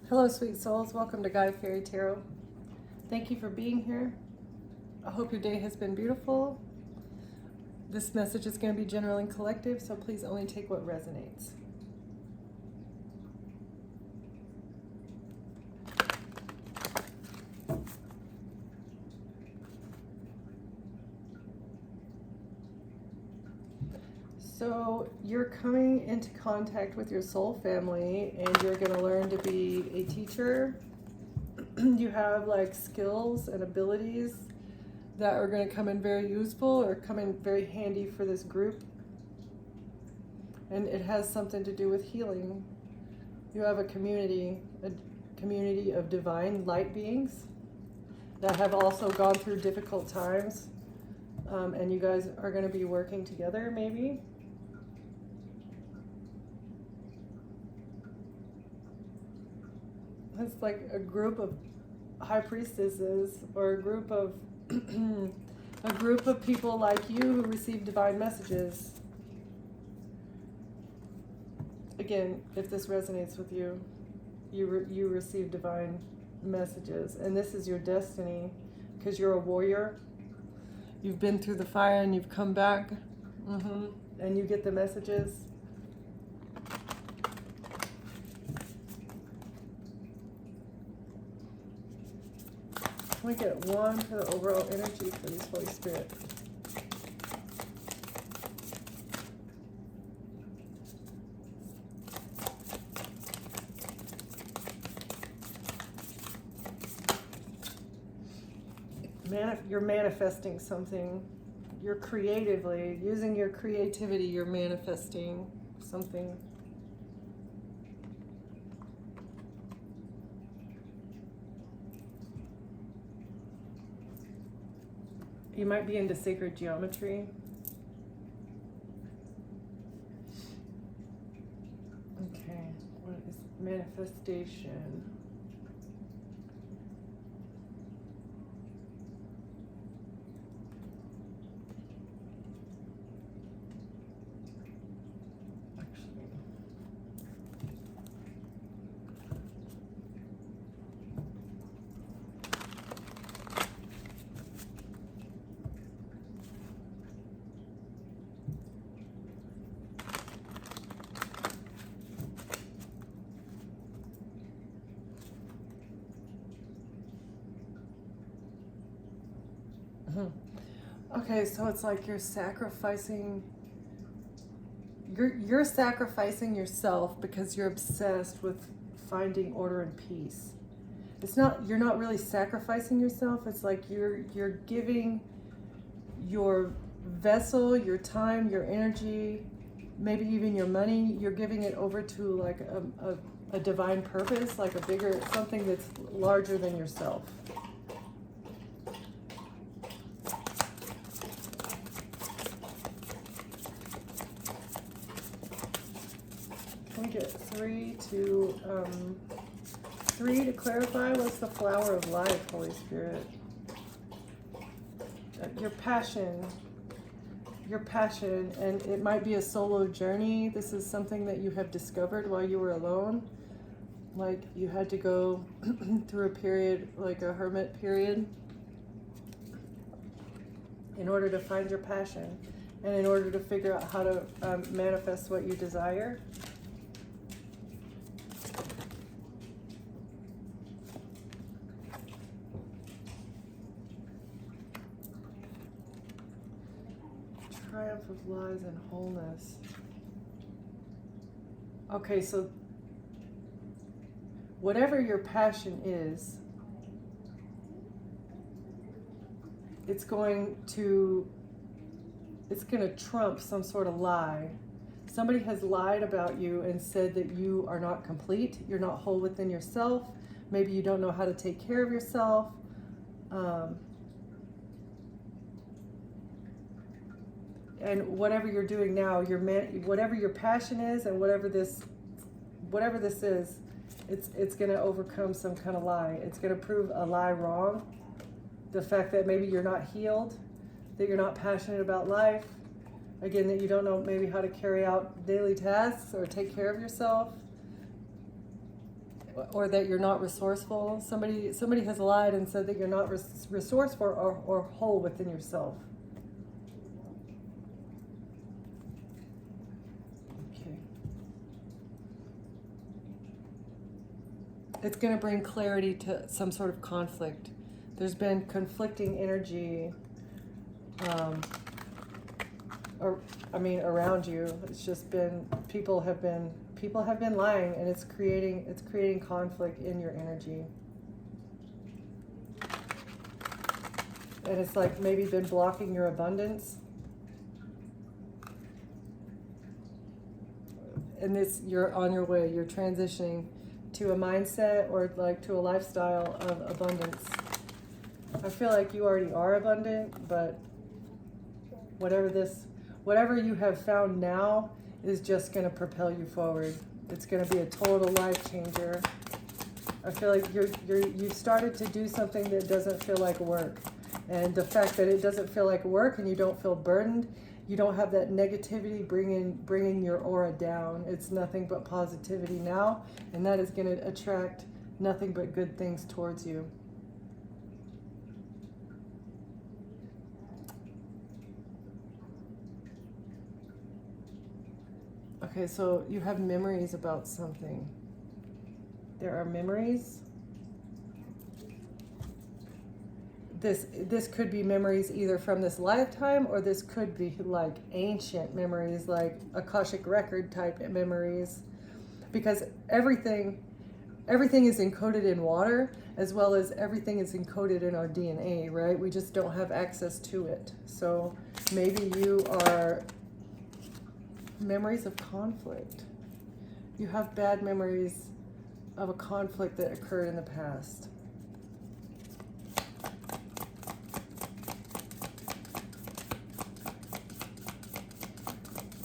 Hello, sweet souls. Welcome to Guide Fairy Tarot. Thank you for being here. I hope your day has been beautiful. This message is going to be general and collective, so please only take what resonates. So you're coming into contact with your soul family, and you're going to learn to be a teacher. You have like skills and abilities that are going to come in very useful or come in very handy for this group. And it has something to do with healing. You have a community of divine light beings that have also gone through difficult times. And you guys are going to be working together, maybe. It's like a group of high priestesses, or a group of people like you who receive divine messages. Again, if this resonates with you, you receive divine messages, and this is your destiny, because you're a warrior. You've been through the fire and you've come back, and you get the messages. We get one for the overall energy for this Holy Spirit. You're manifesting something. You're creatively, using your creativity, you're manifesting something. You might be into sacred geometry. Okay, what is manifestation? Okay, so it's like you're sacrificing yourself because you're obsessed with finding order and peace. You're not really sacrificing yourself. It's like you're giving your vessel, your time, your energy, maybe even your money, you're giving it over to like a divine purpose, like a bigger, something that's larger than yourself. We get three to clarify. What's the flower of life, Holy Spirit? Your passion, and it might be a solo journey. This is something that you have discovered while you were alone. Like you had to go through a period, like a hermit period, in order to find your passion and in order to figure out how to manifest what you desire. Triumph of lies and wholeness. Okay, so whatever your passion is, it's going to trump some sort of lie. Somebody has lied about you and said that you are not complete, you're not whole within yourself. Maybe you don't know how to take care of yourself. And whatever you're doing now, whatever your passion is, and whatever this is, it's going to overcome some kind of lie. It's going to prove a lie wrong. The fact that maybe you're not healed, that you're not passionate about life, again, that you don't know maybe how to carry out daily tasks or take care of yourself. or that you're not resourceful. Somebody has lied and said that you're not resourceful or whole within yourself. Okay. It's going to bring clarity to some sort of conflict. There's been conflicting energy around you. It's just been people have been lying, and it's creating conflict in your energy. And it's like maybe been blocking your abundance. And you're on your way, you're transitioning to a mindset or like to a lifestyle of abundance. I feel like you already are abundant, but whatever you have found now is just going to propel you forward. It's going to be a total life changer. I feel like you've started to do something that doesn't feel like work. And the fact that it doesn't feel like work and you don't feel burdened, you don't have that negativity bringing your aura down. It's nothing but positivity now, and that is going to attract nothing but good things towards you. Okay, so you have memories about something. There are memories. This could be memories either from this lifetime, or this could be like ancient memories, like Akashic record type memories, because everything is encoded in water, as well as everything is encoded in our DNA, right? We just don't have access to it. So maybe you are memories of conflict. You have bad memories of a conflict that occurred in the past.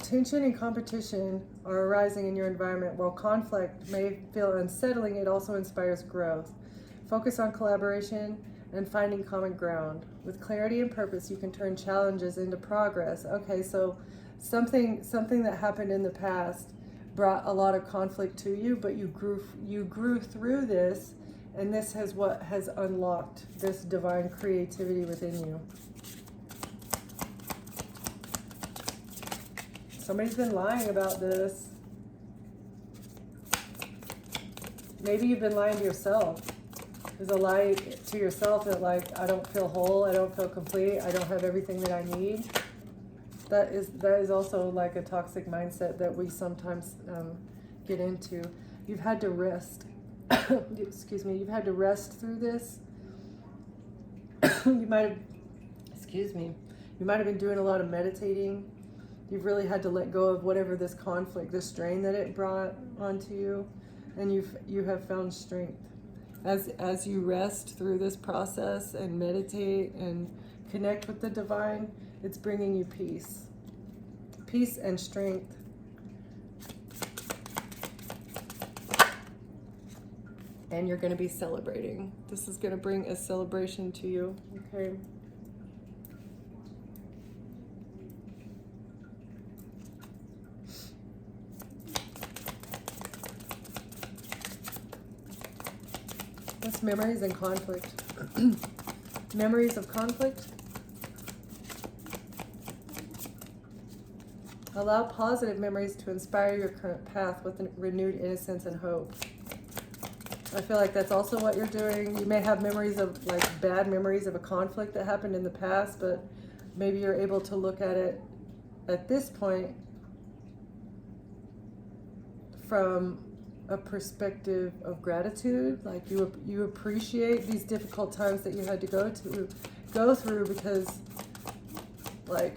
Tension and competition are arising in your environment. While conflict may feel unsettling, it also inspires growth. Focus on collaboration and finding common ground. With clarity and purpose, you can turn challenges into progress. Okay, so something that happened in the past brought a lot of conflict to you, but you grew through this, and this has what has unlocked this divine creativity within you. Somebody's been lying about this. Maybe you've been lying to yourself. There's a lie to yourself that like, I don't feel whole, I don't feel complete, I don't have everything that I need. That is also like a toxic mindset that we sometimes get into. You've had to rest. Excuse me. You've had to rest through this. You might have been doing a lot of meditating. You've really had to let go of whatever this conflict, this strain that it brought onto you, and you have found strength. As you rest through this process and meditate and connect with the divine, it's bringing you peace. Peace and strength. And you're going to be celebrating. This is going to bring a celebration to you, okay? What's memories and conflict? Memories of conflict. Allow positive memories to inspire your current path with a renewed innocence and hope. I feel like that's also what you're doing. You may have memories of, like, bad memories of a conflict that happened in the past, but maybe you're able to look at it at this point from a perspective of gratitude. Like you appreciate these difficult times that you had to go through because, like,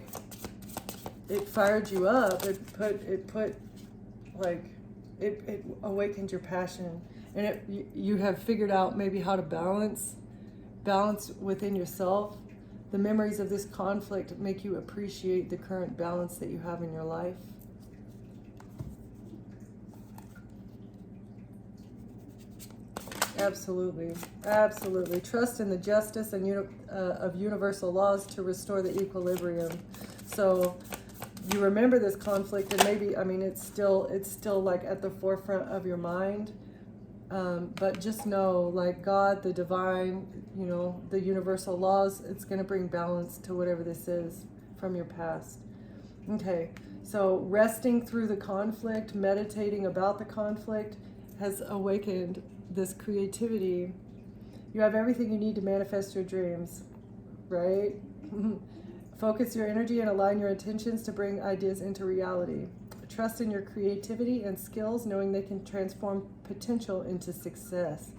it fired you up. It awakened your passion, and you have figured out maybe how to balance within yourself. The memories of this conflict make you appreciate the current balance that you have in your life. Absolutely, absolutely. Trust in the justice and of universal laws to restore the equilibrium. So you remember this conflict, and maybe, I mean, it's still like at the forefront of your mind, But just know, like God, the divine, the universal laws, it's going to bring balance to whatever this is from your past. Okay, so resting through the conflict, meditating about the conflict has awakened this creativity. You have everything you need to manifest your dreams, right? Focus your energy and align your intentions to bring ideas into reality. Trust in your creativity and skills, knowing they can transform potential into success.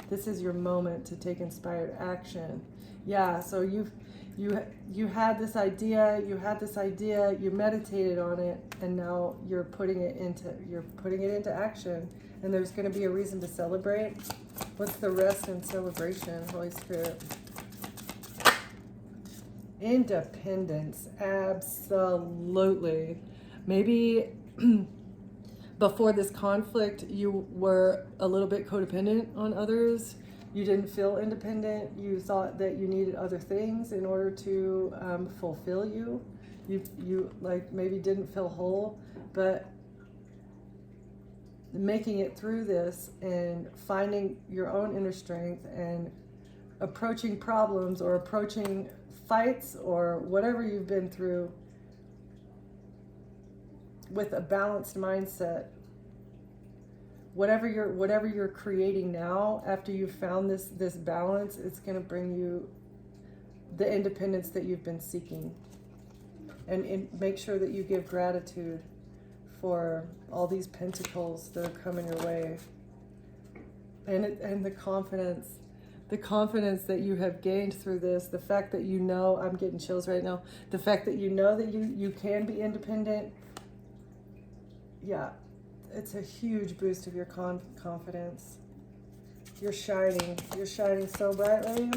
This is your moment to take inspired action. Yeah, so you had this idea, you meditated on it, and now you're putting it into action. And there's going to be a reason to celebrate. What's the rest and celebration, Holy Spirit? Independence, absolutely. Maybe before this conflict, you were a little bit codependent on others. You didn't feel independent. You thought that you needed other things in order to fulfill you. You like maybe didn't feel whole, but making it through this and finding your own inner strength and approaching problems or approaching fights or whatever you've been through with a balanced mindset. Whatever you're creating now, after you've found this balance, it's going to bring you the independence that you've been seeking. And make sure that you give gratitude for all these pentacles that are coming your way, and the confidence that you have gained through this, the fact that I'm getting chills right now, the fact that you know that you can be independent. Yeah, it's a huge boost of your confidence. You're shining so brightly.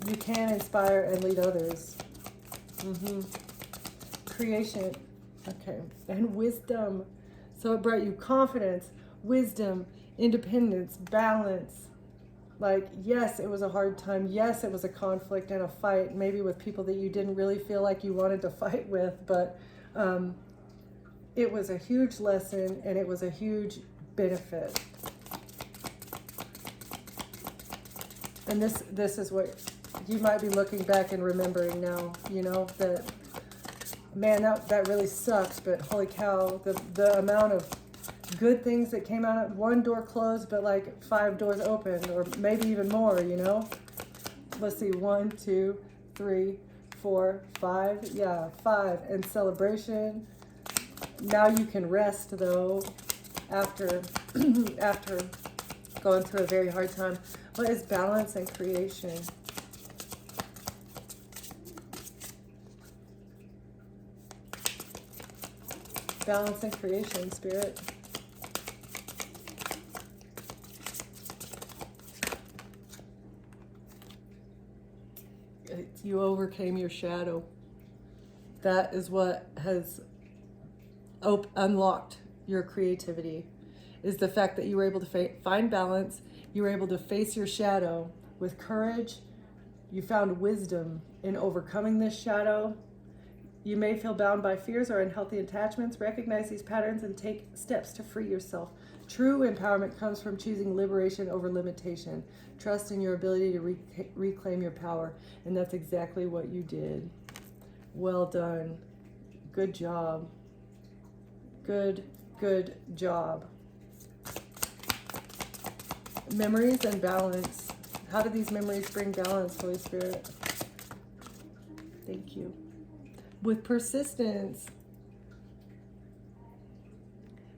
You can inspire and lead others. Creation, okay, and wisdom. So it brought you confidence, wisdom, independence, balance. Like, yes, it was a hard time. Yes, it was a conflict and a fight, maybe with people that you didn't really feel like you wanted to fight with, but it was a huge lesson and it was a huge benefit. And this is what you might be looking back and remembering now, that, man, that really sucks, but holy cow, the amount of good things that came out of one door closed, but like 5 doors open, or maybe even more, Let's see, 1, 2, 3, 4, 5. Yeah, 5. And celebration. Now you can rest, though, after going through a very hard time. What is balance and creation? Balance and creation, Spirit. You overcame your shadow. That is what has unlocked your creativity, is the fact that you were able to find balance. You were able to face your shadow with courage. You found wisdom in overcoming this shadow. You may feel bound by fears or unhealthy attachments. Recognize these patterns and take steps to free yourself. True empowerment comes from choosing liberation over limitation. Trust in your ability to reclaim your power. And that's exactly what you did. Well done. Good job. Good job. Memories and balance. How do these memories bring balance, Holy Spirit? Thank you. With persistence,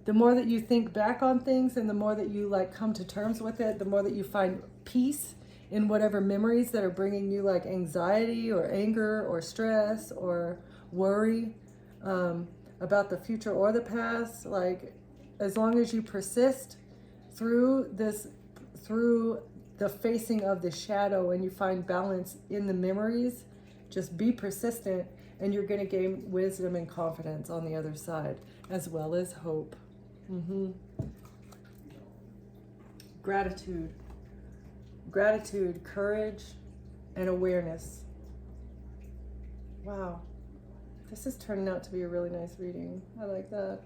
the more that you think back on things and the more that you come to terms with it, the more that you find peace in whatever memories that are bringing you anxiety or anger or stress or worry about the future or the past. As long as you persist through the facing of the shadow and you find balance in the memories, just be persistent, and you're going to gain wisdom and confidence on the other side, as well as hope. Gratitude, courage, and awareness. Wow. This is turning out to be a really nice reading. I like that.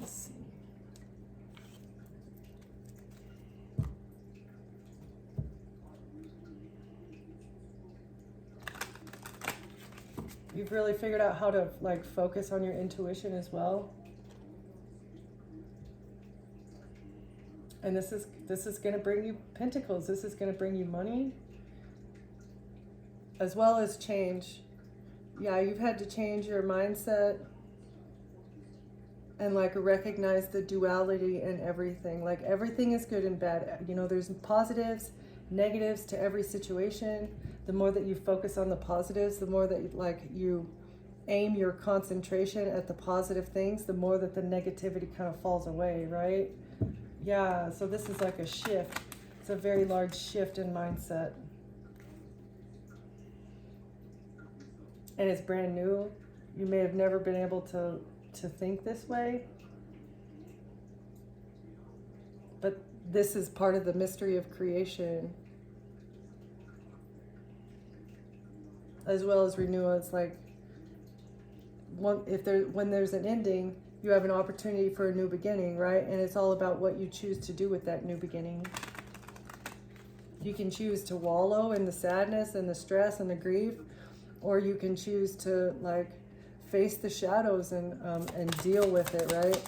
Let's see. You've really figured out how to like focus on your intuition as well. And this is going to bring you pentacles. This is going to bring you money as well as change. Yeah, you've had to change your mindset and like recognize the duality in everything. Like everything is good and bad. You know, there's positives, negatives to every situation. The more that you focus on the positives, the more that like you aim your concentration at the positive things, the more that the negativity kind of falls away, right? Yeah, so this is like a shift. It's a very large shift in mindset. And it's brand new. You may have never been able to think this way. But this is part of the mystery of creation. As well as renewal. It's like when there's an ending, you have an opportunity for a new beginning, right? And it's all about what you choose to do with that new beginning. You can choose to wallow in the sadness and the stress and the grief, or you can choose to like face the shadows and deal with it, right?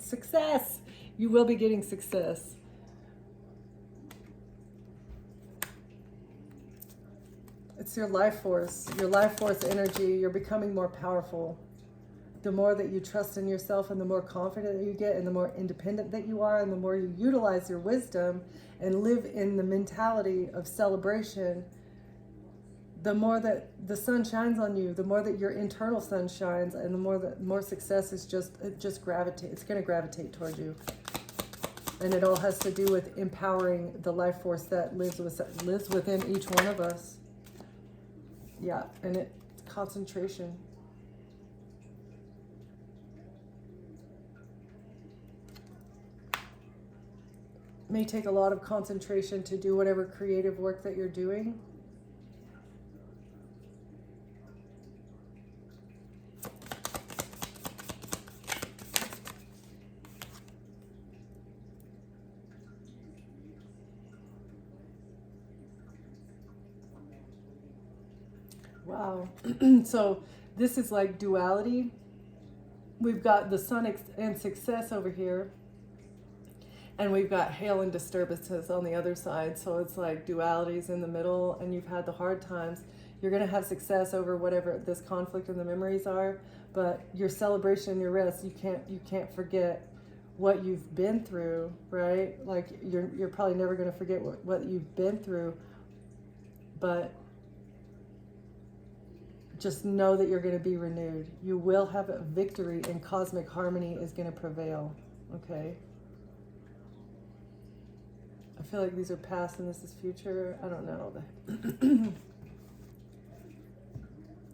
Success! You will be getting success. It's your life force energy. You're becoming more powerful. The more that you trust in yourself and the more confident that you get and the more independent that you are and the more you utilize your wisdom and live in the mentality of celebration, the more that the sun shines on you, the more that your internal sun shines, and the more success is just gravitate. It's going to gravitate toward you. And it all has to do with empowering the life force that lives within each one of us. Yeah, and it's concentration. It may take a lot of concentration to do whatever creative work that you're doing. Wow. So this is like duality. We've got the sun and success over here. And we've got hail and disturbances on the other side. So it's like dualities in the middle, and you've had the hard times. You're going to have success over whatever this conflict and the memories are. But your celebration and your rest, you can't forget what you've been through, right? Like you're probably never going to forget what you've been through. But just know that you're going to be renewed. You will have a victory, and cosmic harmony is going to prevail. Okay? I feel like these are past and this is future. I don't know.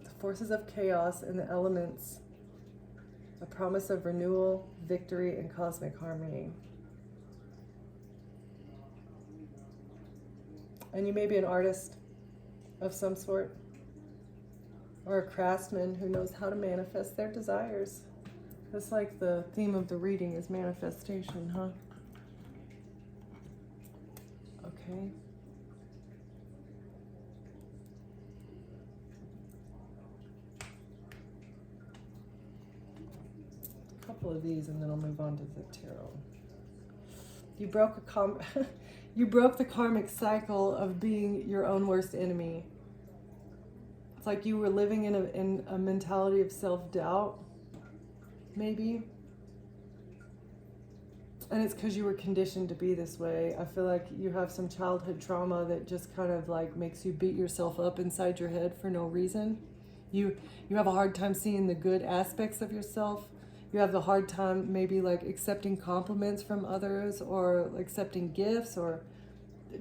The forces of chaos and the elements. A promise of renewal, victory, and cosmic harmony. And you may be an artist of some sort, or a craftsman who knows how to manifest their desires. That's like the theme of the reading is manifestation, huh? Okay. A couple of these and then I'll move on to the tarot. You broke you broke the karmic cycle of being your own worst enemy. It's like you were living in a mentality of self-doubt, maybe. And it's because you were conditioned to be this way. I feel like you have some childhood trauma that just kind of like makes you beat yourself up inside your head for no reason. You have a hard time seeing the good aspects of yourself. You have the hard time maybe like accepting compliments from others, or accepting gifts, or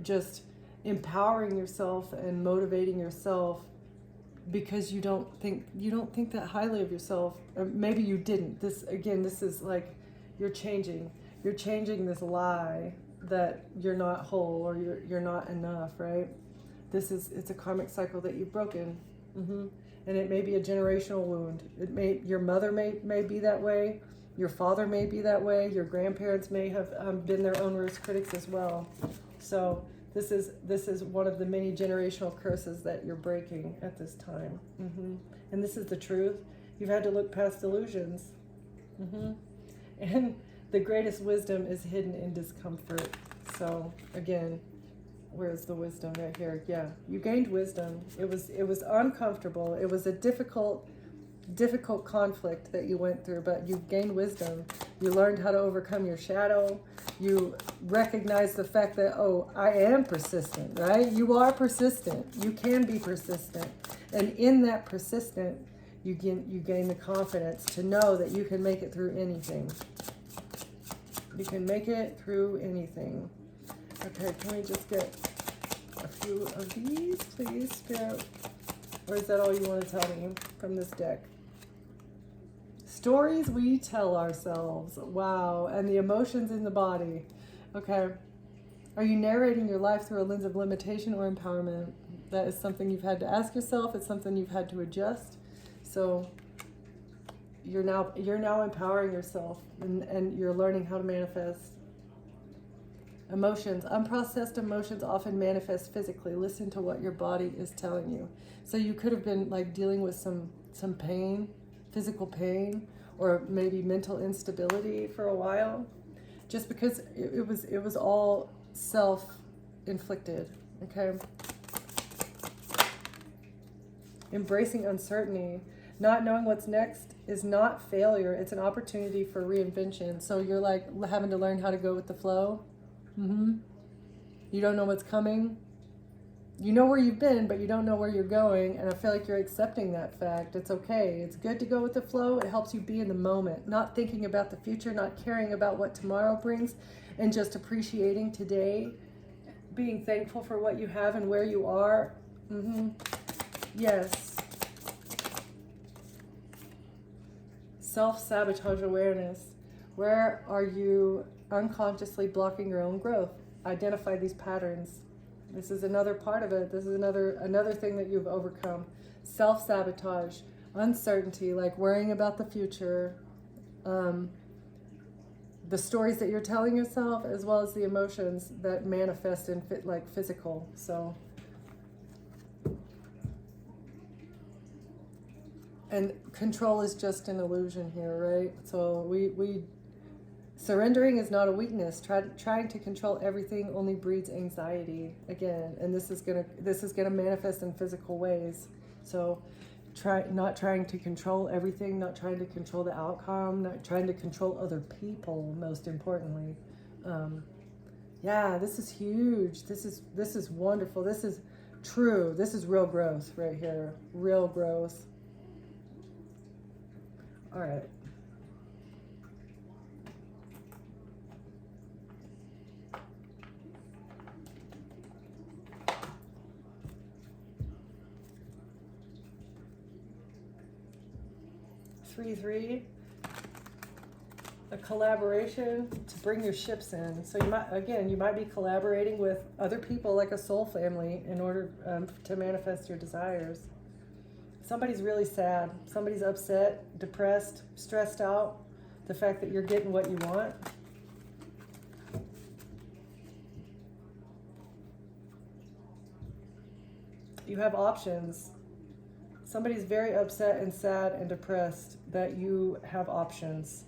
just empowering yourself and motivating yourself, because you don't think that highly of yourself. Or maybe you didn't. This is like you're changing this lie that you're not whole or you're not enough, right? It's a karmic cycle that you've broken. And it may be a generational wound. Your mother may be that way. Your father may be that way. Your grandparents may have been their own worst critics as well. So this is one of the many generational curses that you're breaking at this time. And this is the truth. You've had to look past illusions. And the greatest wisdom is hidden in discomfort. So again, where's the wisdom? Right here. Yeah, you gained wisdom. It was uncomfortable. It was a difficult conflict that you went through, but you've gained wisdom. You learned how to overcome your shadow. You recognize the fact that, oh, I am persistent, right? You are persistent. You can be persistent. And in that persistent, you gain the confidence to know that you can make it through anything. You can make it through anything. Okay, can we just get a few of these, please, Spirit? Or is that all you want to tell me from this deck? Stories we tell ourselves. Wow. And the emotions in the body. Okay. Are you narrating your life through a lens of limitation or empowerment? That is something you've had to ask yourself. It's something you've had to adjust. So you're now empowering yourself, and you're learning how to manifest. Emotions. Unprocessed emotions often manifest physically. Listen to what your body is telling you. So you could have been like dealing with some pain, physical pain, or maybe mental instability for a while, just because it was all self-inflicted. Okay. Embracing uncertainty. Not knowing what's next is not failure. It's an opportunity for reinvention. So you're like having to learn how to go with the flow. You don't know what's coming. You know where you've been, but you don't know where you're going. And I feel like you're accepting that fact. It's okay. It's good to go with the flow. It helps you be in the moment, not thinking about the future, not caring about what tomorrow brings, and just appreciating today, being thankful for what you have and where you are. Yes. Self-sabotage awareness. Where are you unconsciously blocking your own growth? Identify these patterns. This is another part of it. This is another thing that you've overcome. Self-sabotage, uncertainty, like worrying about the future, the stories that you're telling yourself, as well as the emotions that manifest in physical. So, and control is just an illusion here, right? So we surrendering is not a weakness. Trying to control everything only breeds anxiety again, and this is gonna manifest in physical ways. So, not trying to control everything, not trying to control the outcome, not trying to control other people. Most importantly, yeah, this is huge. This is wonderful. This is true. This is real growth right here. Real growth. All right. Three, a collaboration to bring your ships in. So you might be collaborating with other people, like a soul family, in order to manifest your desires. Somebody's really sad. Somebody's upset, depressed, stressed out. The fact that you're getting what you want. You have options. Somebody's very upset and sad and depressed that you have options.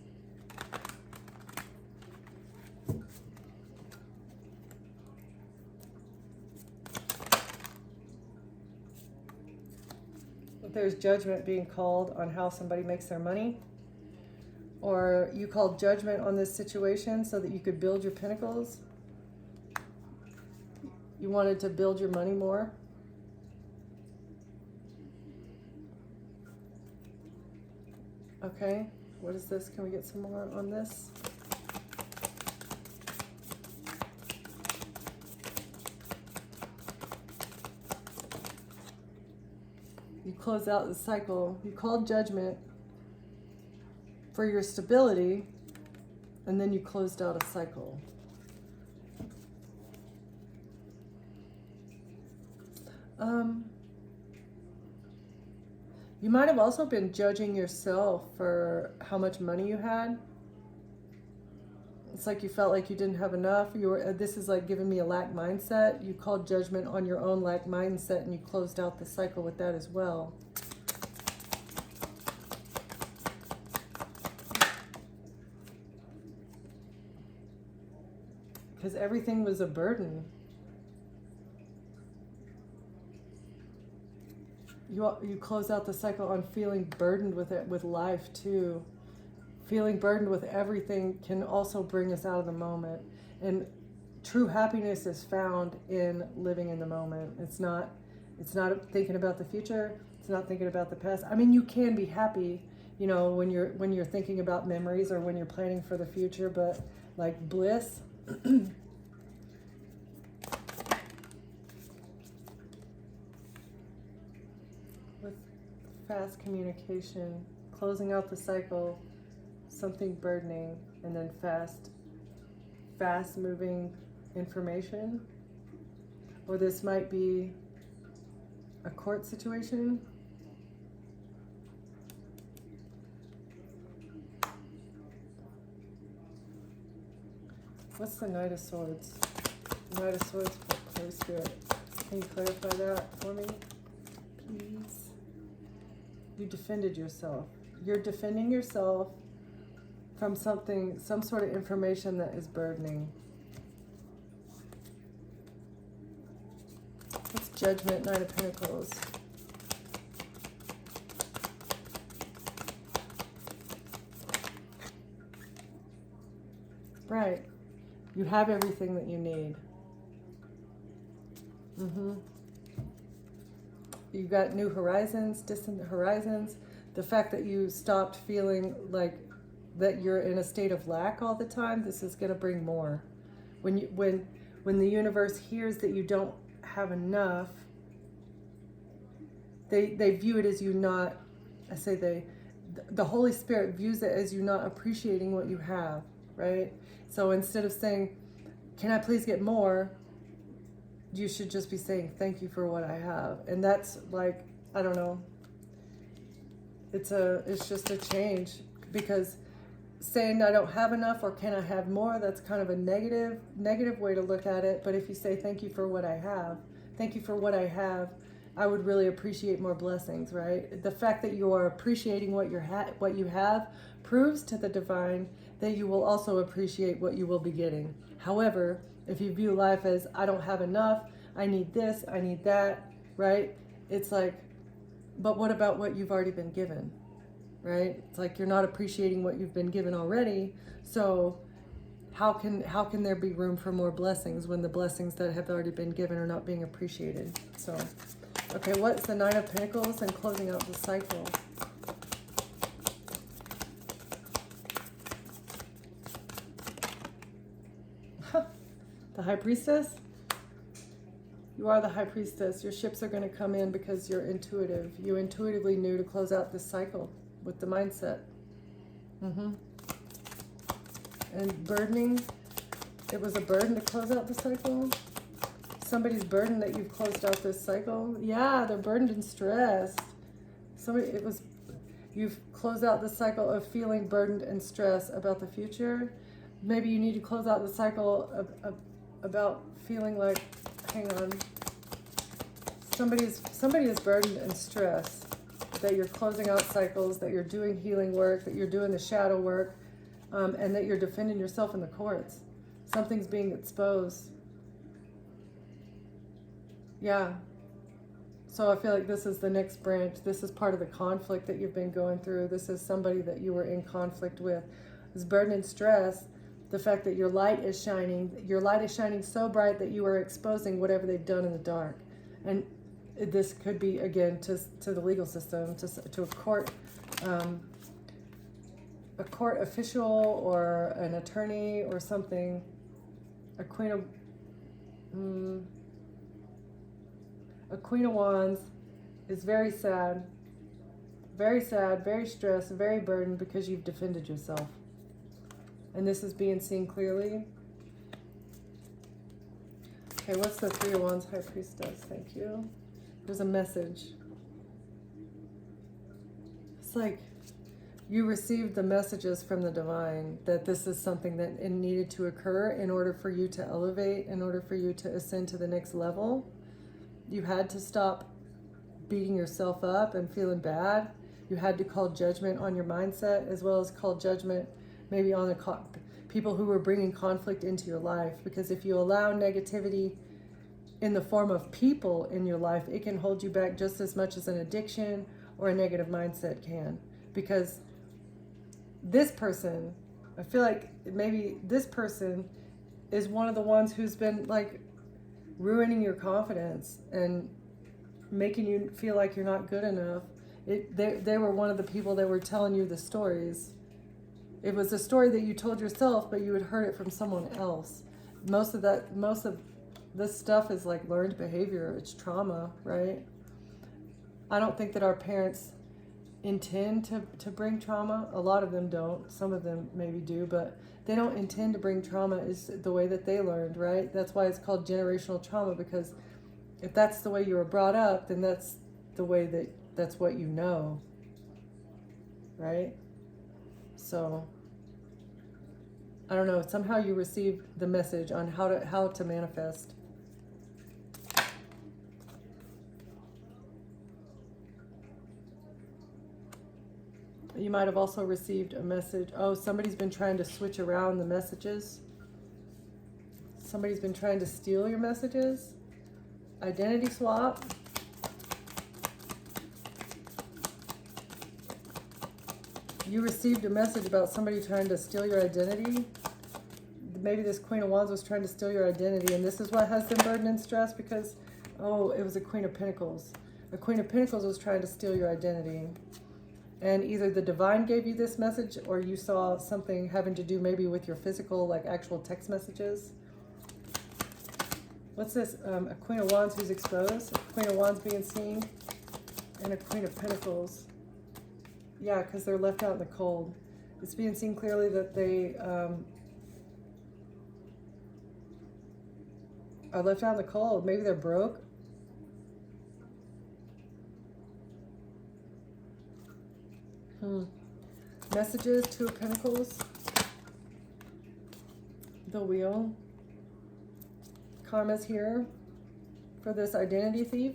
There's judgment being called on how somebody makes their money, or you called judgment on this situation so that you could build your pinnacles. You wanted to build your money more. Okay, what is this? Can we get some more on this? You close out the cycle. You called judgment for your stability, and then you closed out a cycle. You might have also been judging yourself for how much money you had. It's like you felt like you didn't have enough. You were. This is like giving me a lack mindset. You called judgment on your own lack mindset, and you closed out the cycle with that as well. Because everything was a burden. You close out the cycle on feeling burdened with it, with life too. Feeling burdened with everything can also bring us out of the moment. And true happiness is found in living in the moment. It's not thinking about the future. It's not thinking about the past. I mean, you can be happy, you know, when you're thinking about memories or when you're planning for the future, but like bliss. With fast communication, closing out the cycle, something burdening, and then fast moving information. Or this might be a court situation. What's the Knight of Swords? Knight of Swords for Holy Spirit. Can you clarify that for me, please? You defended yourself. You're defending yourself from something, some sort of information that is burdening. What's Judgment, Knight of Pentacles? Right. You have everything that you need. You've got new horizons, distant horizons. The fact that you stopped feeling like that you're in a state of lack all the time, this is going to bring more. When the universe hears that you don't have enough, they view it as you not, the Holy Spirit views it as you not appreciating what you have, right? So instead of saying, can I please get more? You should just be saying, thank you for what I have. And that's like, I don't know. It's just a change, because saying I don't have enough or can I have more, that's kind of a negative way to look at it. But if you say thank you for what I have, thank you for what I have, I would really appreciate more blessings, right? The fact that you are appreciating what you have proves to the divine that you will also appreciate what you will be getting. However, if you view life as I don't have enough, I need this, I need that, right? It's like, but what about what you've already been given, right? It's like you're not appreciating what you've been given already. So how can there be room for more blessings when the blessings that have already been given are not being appreciated? So, okay, what's the Nine of Pentacles and closing out the cycle? The High Priestess? You are the High Priestess. Your ships are going to come in because you're intuitive. You intuitively knew to close out this cycle with the mindset. And burdening. It was a burden to close out the cycle. Somebody's burdened that you've closed out this cycle. Yeah, they're burdened and stressed. You've closed out the cycle of feeling burdened and stressed about the future. Maybe you need to close out the cycle about feeling like, hang on, somebody is burdened and stressed, that you're closing out cycles, that you're doing healing work, that you're doing the shadow work, and that you're defending yourself in the courts. Something's being exposed. Yeah. So I feel like this is the next branch. This is part of the conflict that you've been going through. This is somebody that you were in conflict with. This burden and stress, the fact that your light is shining so bright that you are exposing whatever they've done in the dark. And this could be, again, to the legal system, to a court official or an attorney or something. A Queen of Wands is very sad, very stressed, very burdened because you've defended yourself. And this is being seen clearly. Okay, what's the Three of Wands, High Priestess? Thank you. There's a message. It's like you received the messages from the divine that this is something that it needed to occur in order for you to elevate, in order for you to ascend to the next level. You had to stop beating yourself up and feeling bad. You had to call judgment on your mindset, as well as call judgment maybe on the people who were bringing conflict into your life. Because if you allow negativity in the form of people in your life, it can hold you back just as much as an addiction or a negative mindset can. Because this person, I feel like maybe this person is one of the ones who's been like ruining your confidence and making you feel like you're not good enough. They were one of the people that were telling you the stories. It was a story that you told yourself, but you had heard it from someone else. Most of this stuff is like learned behavior. It's trauma, right? I don't think that our parents intend to bring trauma. A lot of them don't. Some of them maybe do, but they don't intend to bring trauma. Is the way that they learned, right? That's why it's called generational trauma, because if that's the way you were brought up, then that's the way that's what you know, right? So I don't know, somehow you received the message on how to manifest. You might have also received a message. Oh, somebody's been trying to switch around the messages. Somebody's been trying to steal your messages. Identity swap. You received a message about somebody trying to steal your identity. Maybe this Queen of Wands was trying to steal your identity, and this is what has them burdened and stressed, because, oh, it was a Queen of Pentacles. A Queen of Pentacles was trying to steal your identity. And either the divine gave you this message, or you saw something having to do maybe with your physical, like actual text messages. What's this? A Queen of Wands who's exposed, a Queen of Wands being seen, and a Queen of Pentacles. Yeah, because they're left out in the cold. It's being seen clearly that they are left out in the cold. Maybe they're broke. Messages, Two of Pentacles. The Wheel. Karma's here for this identity thief.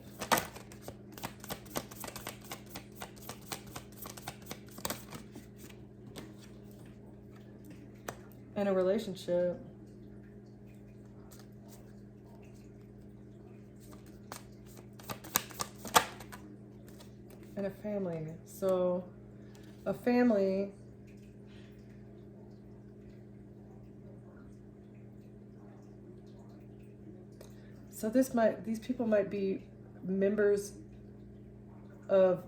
And a relationship. And a family. So a family so these people might be members of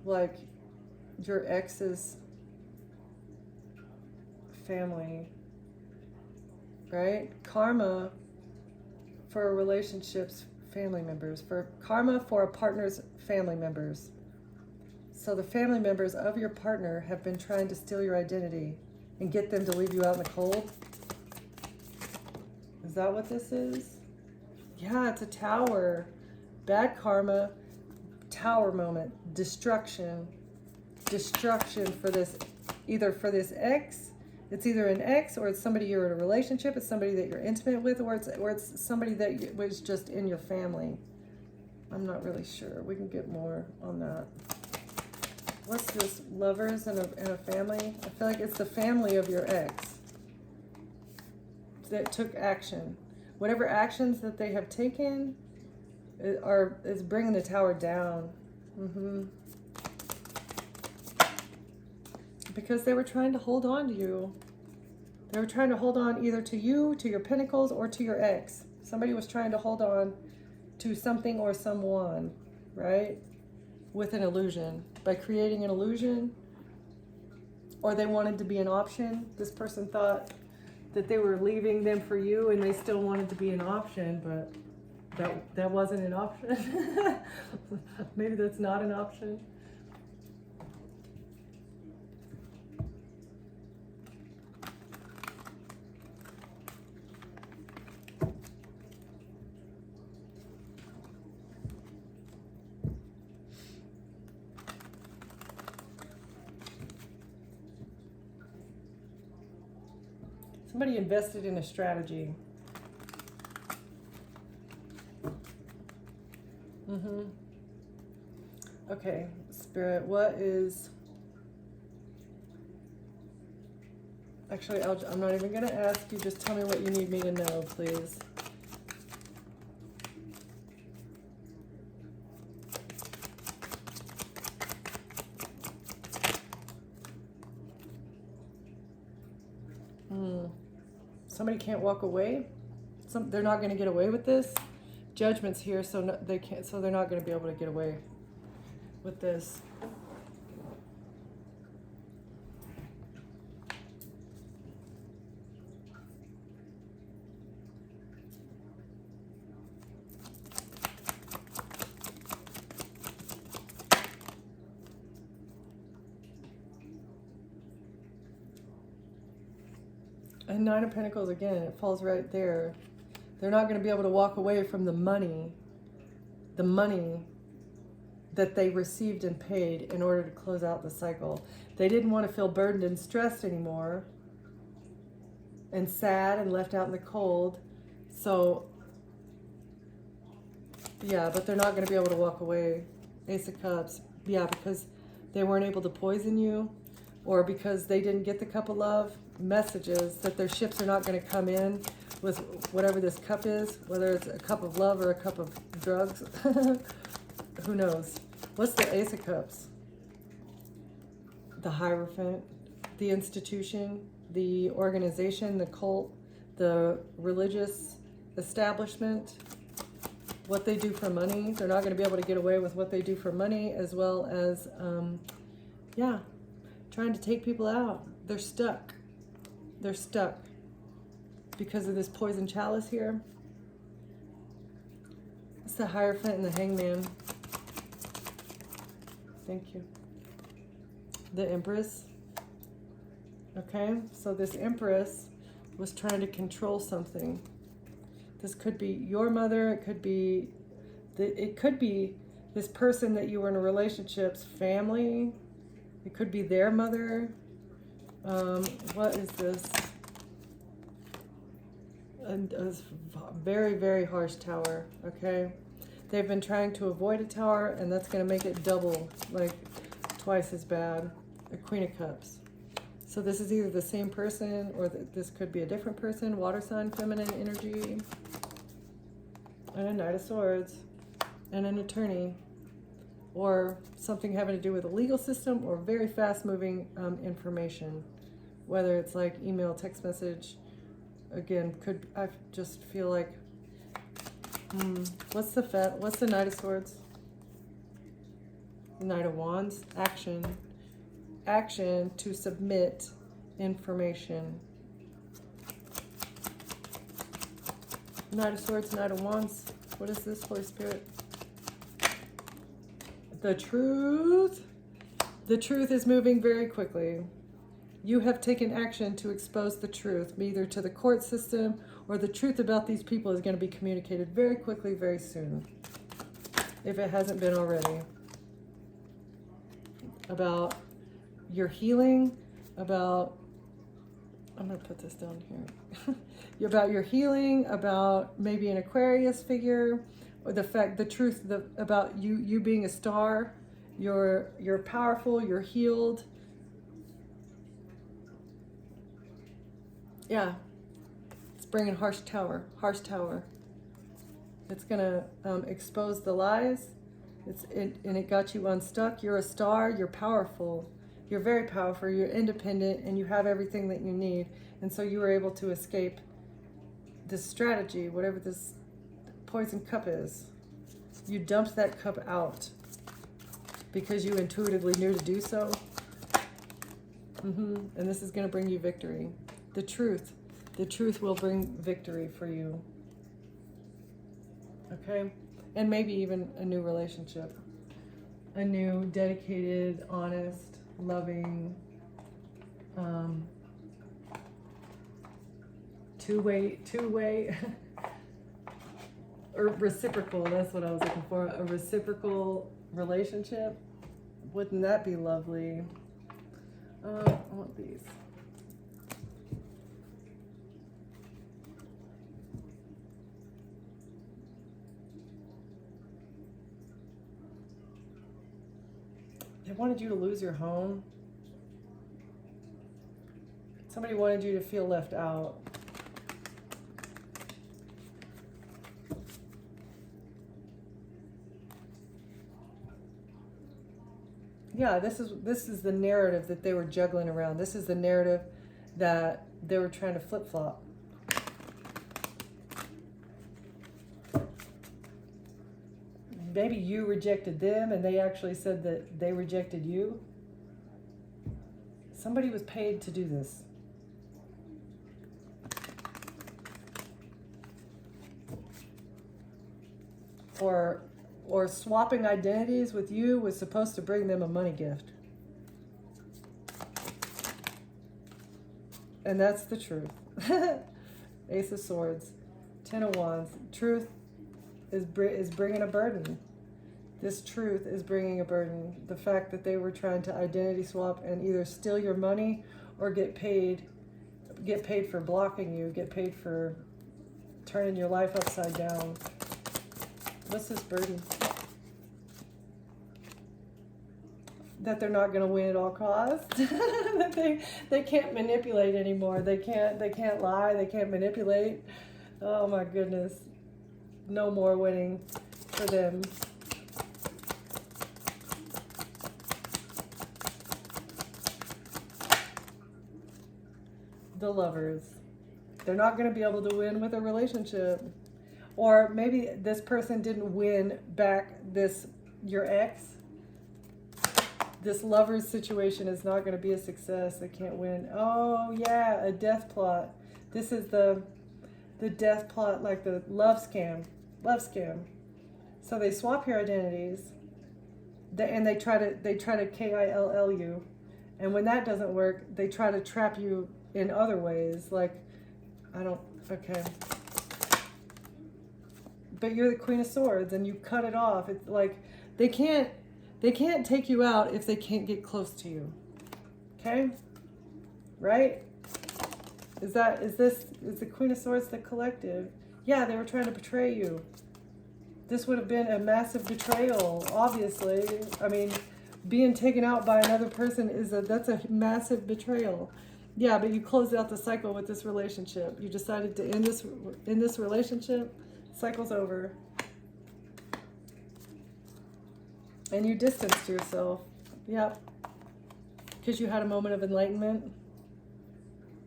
like your ex's family, right? Karma for relationships, family members. For karma for a partner's family members. So the family members of your partner have been trying to steal your identity and get them to leave you out in the cold. Is that what this is? Yeah, it's a tower. Bad karma, tower moment, destruction. Destruction for this, either for this ex. It's either an ex, or it's somebody you're in a relationship, it's somebody that you're intimate with, or it's somebody that was just in your family. I'm not really sure. We can get more on that. What's this? Lovers and a family? I feel like it's the family of your ex that took action. Whatever actions that they have taken is bringing the tower down. Because they were trying to hold on to you. They were trying to hold on either to you, to your pentacles, or to your ex. Somebody was trying to hold on to something or someone, right? With an illusion. By creating an illusion. Or they wanted to be an option. This person thought that they were leaving them for you, and they still wanted to be an option, but that wasn't an option. Maybe that's not an option. Somebody invested in a strategy. Okay, Spirit, what is... Actually, I'm not even going to ask you. Just tell me what you need me to know, please. Somebody can't walk away. They're not going to get away with this. Judgment's here, so no, they can't. So they're not going to be able to get away with this. And Nine of Pentacles, again, it falls right there. They're not going to be able to walk away from the money that they received and paid in order to close out the cycle. They didn't want to feel burdened and stressed anymore and sad and left out in the cold. So, yeah, but they're not going to be able to walk away. Ace of Cups. Yeah, because they weren't able to poison you, or because they didn't get the cup of love. Messages that their ships are not going to come in with whatever this cup is, whether it's a cup of love or a cup of drugs. Who knows? What's the Ace of Cups? The Hierophant, the institution, the organization, the cult, the religious establishment, what they do for money. They're not going to be able to get away with what they do for money, as well as, yeah, trying to take people out. They're stuck. They're stuck because of this poison chalice here. It's the Hierophant and the Hangman. Thank you. The Empress. Okay, so this Empress was trying to control something. This could be your mother. It could be this person that you were in a relationship's family. It could be their mother. What is this? A very, very harsh tower, okay? They've been trying to avoid a tower, and that's going to make it double, like twice as bad. A Queen of Cups. So this is either the same person, or this could be a different person. Water sign, feminine energy. And a Knight of Swords. And an attorney. Or something having to do with the legal system, or very fast-moving information. Whether it's like email, text message. Again, I just feel like, what's the Knight of Swords? The Knight of Wands. Action. Action to submit information. Knight of Swords, Knight of Wands. What is this, Holy Spirit? The truth. The truth is moving very quickly. You have taken action to expose the truth, either to the court system, or the truth about these people is going to be communicated very quickly, very soon, if it hasn't been already. About your healing, about, I'm going to put this down here, about your healing, about maybe an Aquarius figure, or the truth about you being a star. You're powerful, you're healed. Yeah, it's bringing harsh tower. It's gonna expose the lies. And it got you unstuck. You're a star. You're powerful. You're very powerful. You're independent, and you have everything that you need. And so you were able to escape this strategy, whatever this poison cup is. You dumped that cup out because you intuitively knew to do so. And this is going to bring you victory. The truth will bring victory for you. Okay? And maybe even a new relationship. A new, dedicated, honest, loving, two-way, or reciprocal, that's what I was looking for. A reciprocal relationship. Wouldn't that be lovely? I want these. They wanted you to lose your home. Somebody wanted you to feel left out. Yeah, this is the narrative that they were juggling around. This is the narrative that they were trying to flip-flop. Maybe you rejected them and they actually said that they rejected you. Somebody was paid to do this. Or swapping identities with you was supposed to bring them a money gift. And that's the truth. Ace of Swords, Ten of Wands. Truth is bringing a burden. This truth is bringing a burden. The fact that they were trying to identity swap and either steal your money or get paid for blocking you, get paid for turning your life upside down. What's this burden? That they're not going to win at all costs. That they can't manipulate anymore. They can't lie. They can't manipulate. Oh my goodness. No more winning for them. The Lovers. They're not going to be able to win with a relationship. Or maybe this person didn't win back your ex. This Lovers situation is not going to be a success. They can't win. Oh yeah, a death plot. This is the death plot, like the love scam. Love scam. So they swap your identities. And they try to kill you. And when that doesn't work, they try to trap you in other ways. Like, okay. But you're the Queen of Swords and you cut it off. It's like they can't take you out if they can't get close to you. Okay? Right? Is the Queen of Swords the collective? Yeah, they were trying to betray you. This would have been a massive betrayal, obviously. I mean, being taken out by another person that's a massive betrayal. Yeah, but you closed out the cycle with this relationship. You decided to end this relationship. Cycle's over. And you distanced yourself. Yep. Because you had a moment of enlightenment.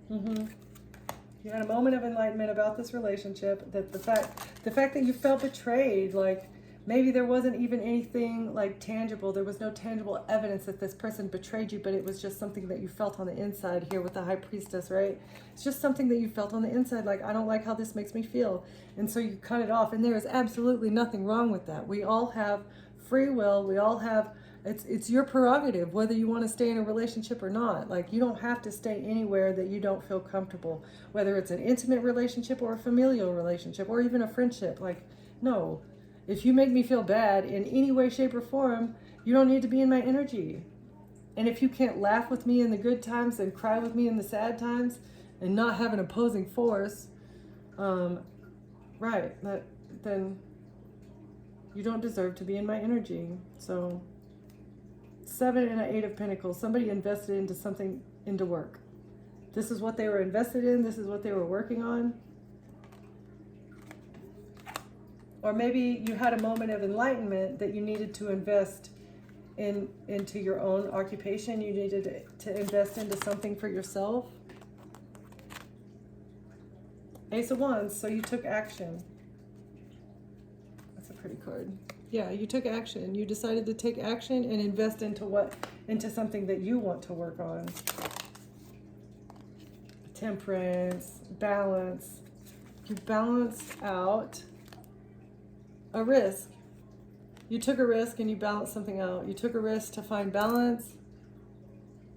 You had a moment of enlightenment about this relationship. That the fact that you felt betrayed, like maybe there wasn't even anything like tangible. There was no tangible evidence that this person betrayed you, but it was just something that you felt on the inside here with the High Priestess, right? It's just something that you felt on the inside, like, I don't like how this makes me feel. And so you cut it off. And there is absolutely nothing wrong with that. We all have free will. We all have, it's your prerogative whether you want to stay in a relationship or not. Like, you don't have to stay anywhere that you don't feel comfortable, whether it's an intimate relationship or a familial relationship or even a friendship. Like, no. If you make me feel bad in any way, shape, or form, you don't need to be in my energy. And if you can't laugh with me in the good times and cry with me in the sad times and not have an opposing force, then you don't deserve to be in my energy. So, 7 and an 8 of Pentacles. Somebody invested into something, into work. This is what they were invested in. This is what they were working on. Or maybe you had a moment of enlightenment that you needed to invest into your own occupation. You needed to invest into something for yourself. Ace of Wands, so you took action. That's a pretty card. Yeah, you took action. You decided to take action and invest into something that you want to work on. Temperance, balance. You balanced out a risk. You took a risk and you balanced something out. You took a risk to find balance.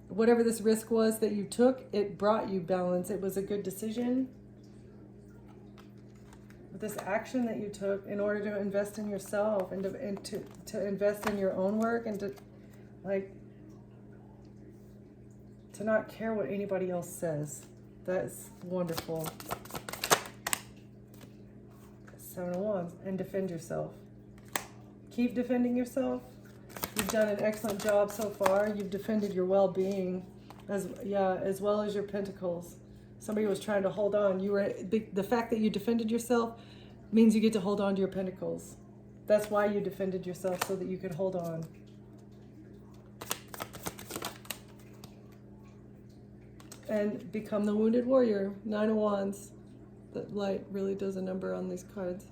Whatever this risk was that you took, it brought you balance. It was a good decision. This action that you took in order to invest in yourself and to invest in your own work and to not care what anybody else says. That's wonderful. 7 of Wands, and defend yourself. Keep defending yourself. You've done an excellent job so far. You've defended your well-being, as well as your pentacles. Somebody was trying to hold on. The fact that you defended yourself means you get to hold on to your pentacles. That's why you defended yourself, so that you could hold on. And become the wounded warrior. 9 of Wands. The light really does a number on these cards.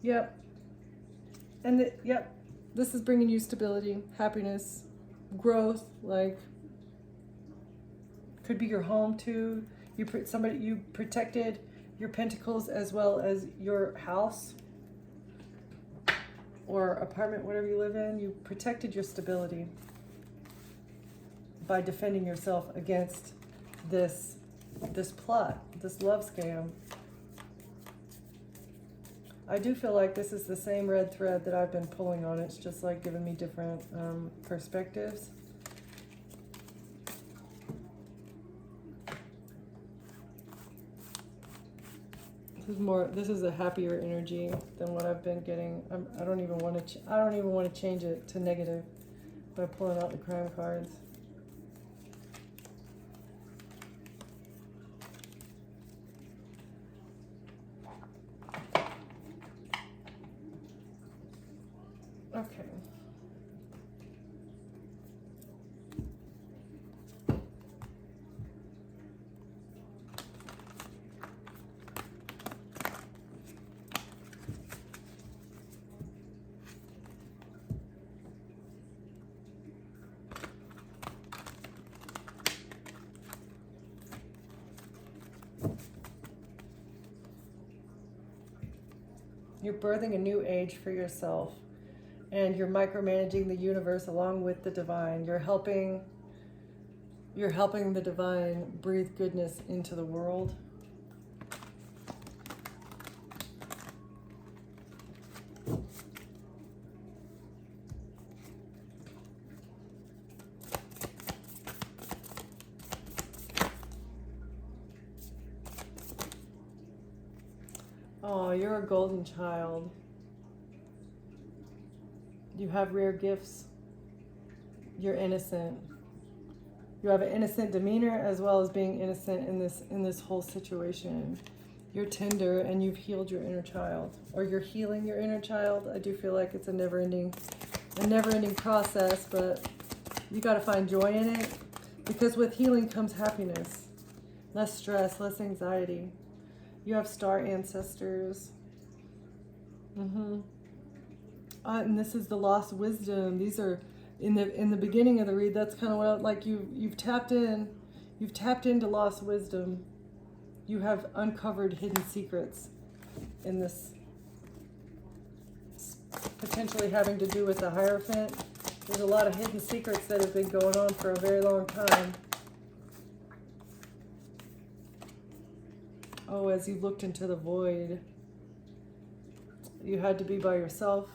Yep. And yep. This is bringing you stability, happiness, growth. Like, could be your home too. You protected your pentacles as well as your house or apartment, whatever you live in. You protected your stability by defending yourself against this plot, this love scam. I do feel like this is the same red thread that I've been pulling on. It's just like giving me different perspectives. This is a happier energy than what I've been getting. I don't even want to change it to negative by pulling out the crime cards. Okay. You're birthing a new age for yourself, and you're micromanaging the universe along with the divine. You're helping the divine breathe goodness into the world. Oh, you're a golden child. You have rare gifts. You're innocent. You have an innocent demeanor as well as being innocent in this whole situation. You're tender and you've healed your inner child, or you're healing your inner child. I do feel like it's a never-ending process, but you got to find joy in it, because with healing comes happiness, less stress, less anxiety. You have star ancestors. And this is the lost wisdom. These are in the beginning of the read. That's kind of what, like, you've tapped into lost wisdom. You have uncovered hidden secrets in this, potentially having to do with the Hierophant. There's a lot of hidden secrets that have been going on for a very long time. Oh, as you looked into the void, you had to be by yourself.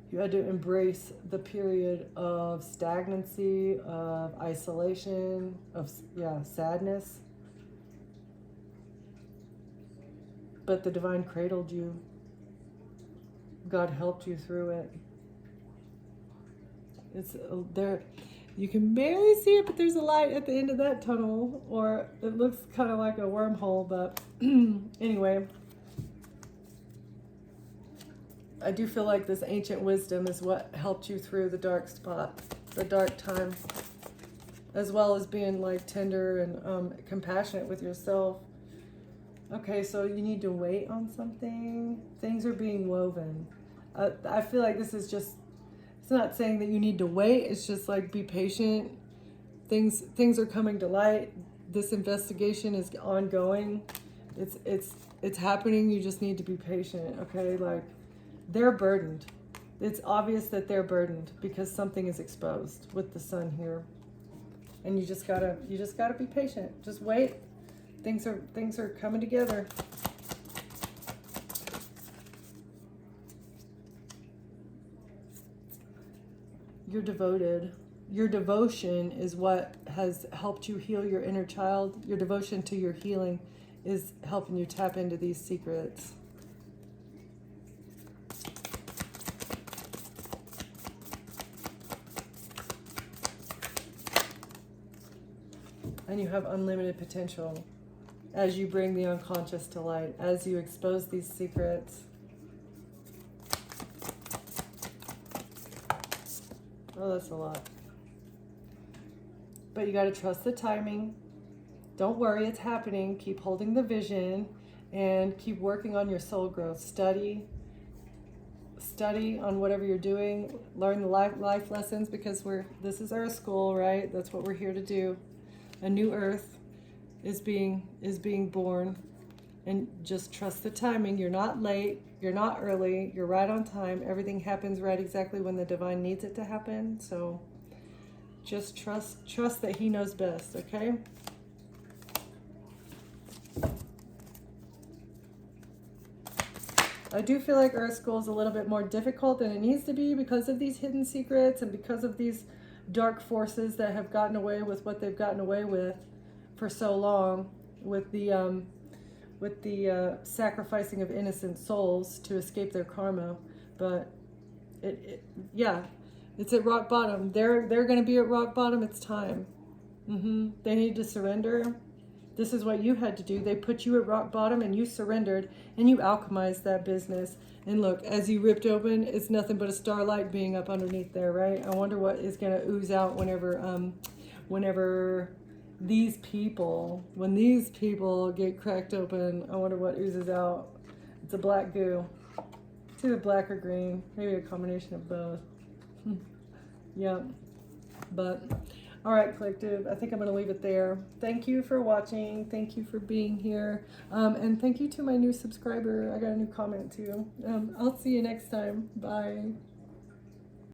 You had to embrace the period of stagnancy, of isolation, of sadness. But the divine cradled you. God helped you through it. It's there. You can barely see it, but there's a light at the end of that tunnel, or it looks kind of like a wormhole, but anyway. I do feel like this ancient wisdom is what helped you through the dark spot, the dark time, as well as being like tender and compassionate with yourself. Okay, so you need to wait on something. Things are being woven. I feel like this is just, it's not saying that you need to wait. It's just like, be patient. Things are coming to light. This investigation is ongoing. It's happening. You just need to be patient. Okay, like, they're burdened. It's obvious that they're burdened because something is exposed with the sun here, and you just gotta be patient. Just wait. Things are coming together. You're devoted. Your devotion is what has helped you heal your inner child. Your devotion to your healing is helping you tap into these secrets. And you have unlimited potential as you bring the unconscious to light, as you expose these secrets. Oh, that's a lot. But you got to trust the timing. Don't worry, it's happening. Keep holding the vision and keep working on your soul growth. Study on whatever you're doing. Learn the life lessons, because this is our school, right? That's what we're here to do. A new earth is being born, and just trust the timing. You're not late, you're not early, you're right on time. Everything happens right exactly when the divine needs it to happen. So just trust that he knows best, okay? I do feel like Earth School is a little bit more difficult than it needs to be because of these hidden secrets and because of these dark forces that have gotten away with what they've gotten away with for so long, with the sacrificing of innocent souls to escape their karma. But yeah, it's at rock bottom. They're going to be at rock bottom. It's time. They need to surrender. This is what you had to do. They put you at rock bottom and you surrendered and you alchemized that business. And look, as you ripped open, it's nothing but a starlight being up underneath there, right? I wonder what is going to ooze out whenever these people, when these people get cracked open. I wonder what oozes out. It's a black goo. It's either black or green, maybe a combination of both. Yeah, but all right, collective, I think I'm going to leave it there. Thank you for watching. Thank you for being here. And thank you to my new subscriber. I got a new comment too. I'll see you next time. Bye.